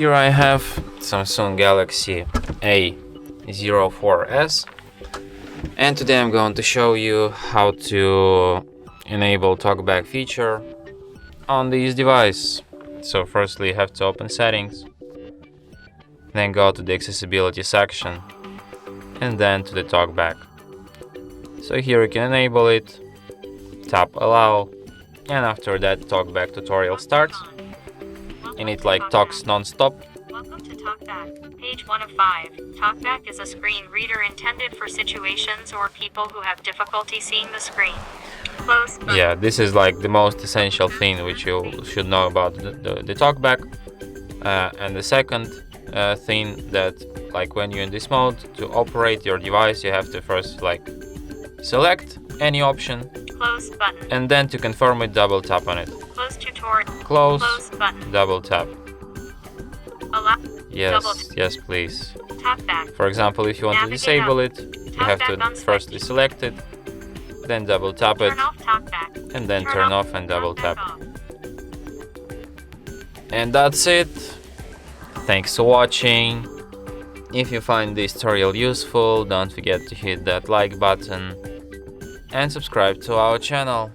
Here I have Samsung Galaxy A04s, and today I'm going to show you how to enable TalkBack feature on this device. So firstly you have to open settings, then go to the accessibility section, and then to the TalkBack. So here you can enable it, tap allow, and after that TalkBack tutorial starts. And it talks non-stop. Welcome to TalkBack, page 1 of 5. TalkBack is a screen reader intended for situations or people who have difficulty seeing the screen. Close button. Yeah, this is the most essential thing which you should know about the TalkBack. And the second thing that when you're in this mode, to operate your device you have to first select any option. Close button. And then to confirm it, double tap on it. Close tutorial. Close button. Double tap. Allow. Yes, please. TalkBack. For example, if you want to disable it, you have to firstly select it, then double tap it, Turn off TalkBack. and then turn off and double tap. off. And that's it. Thanks for watching. If you find this tutorial useful, don't forget to hit that like button and subscribe to our channel.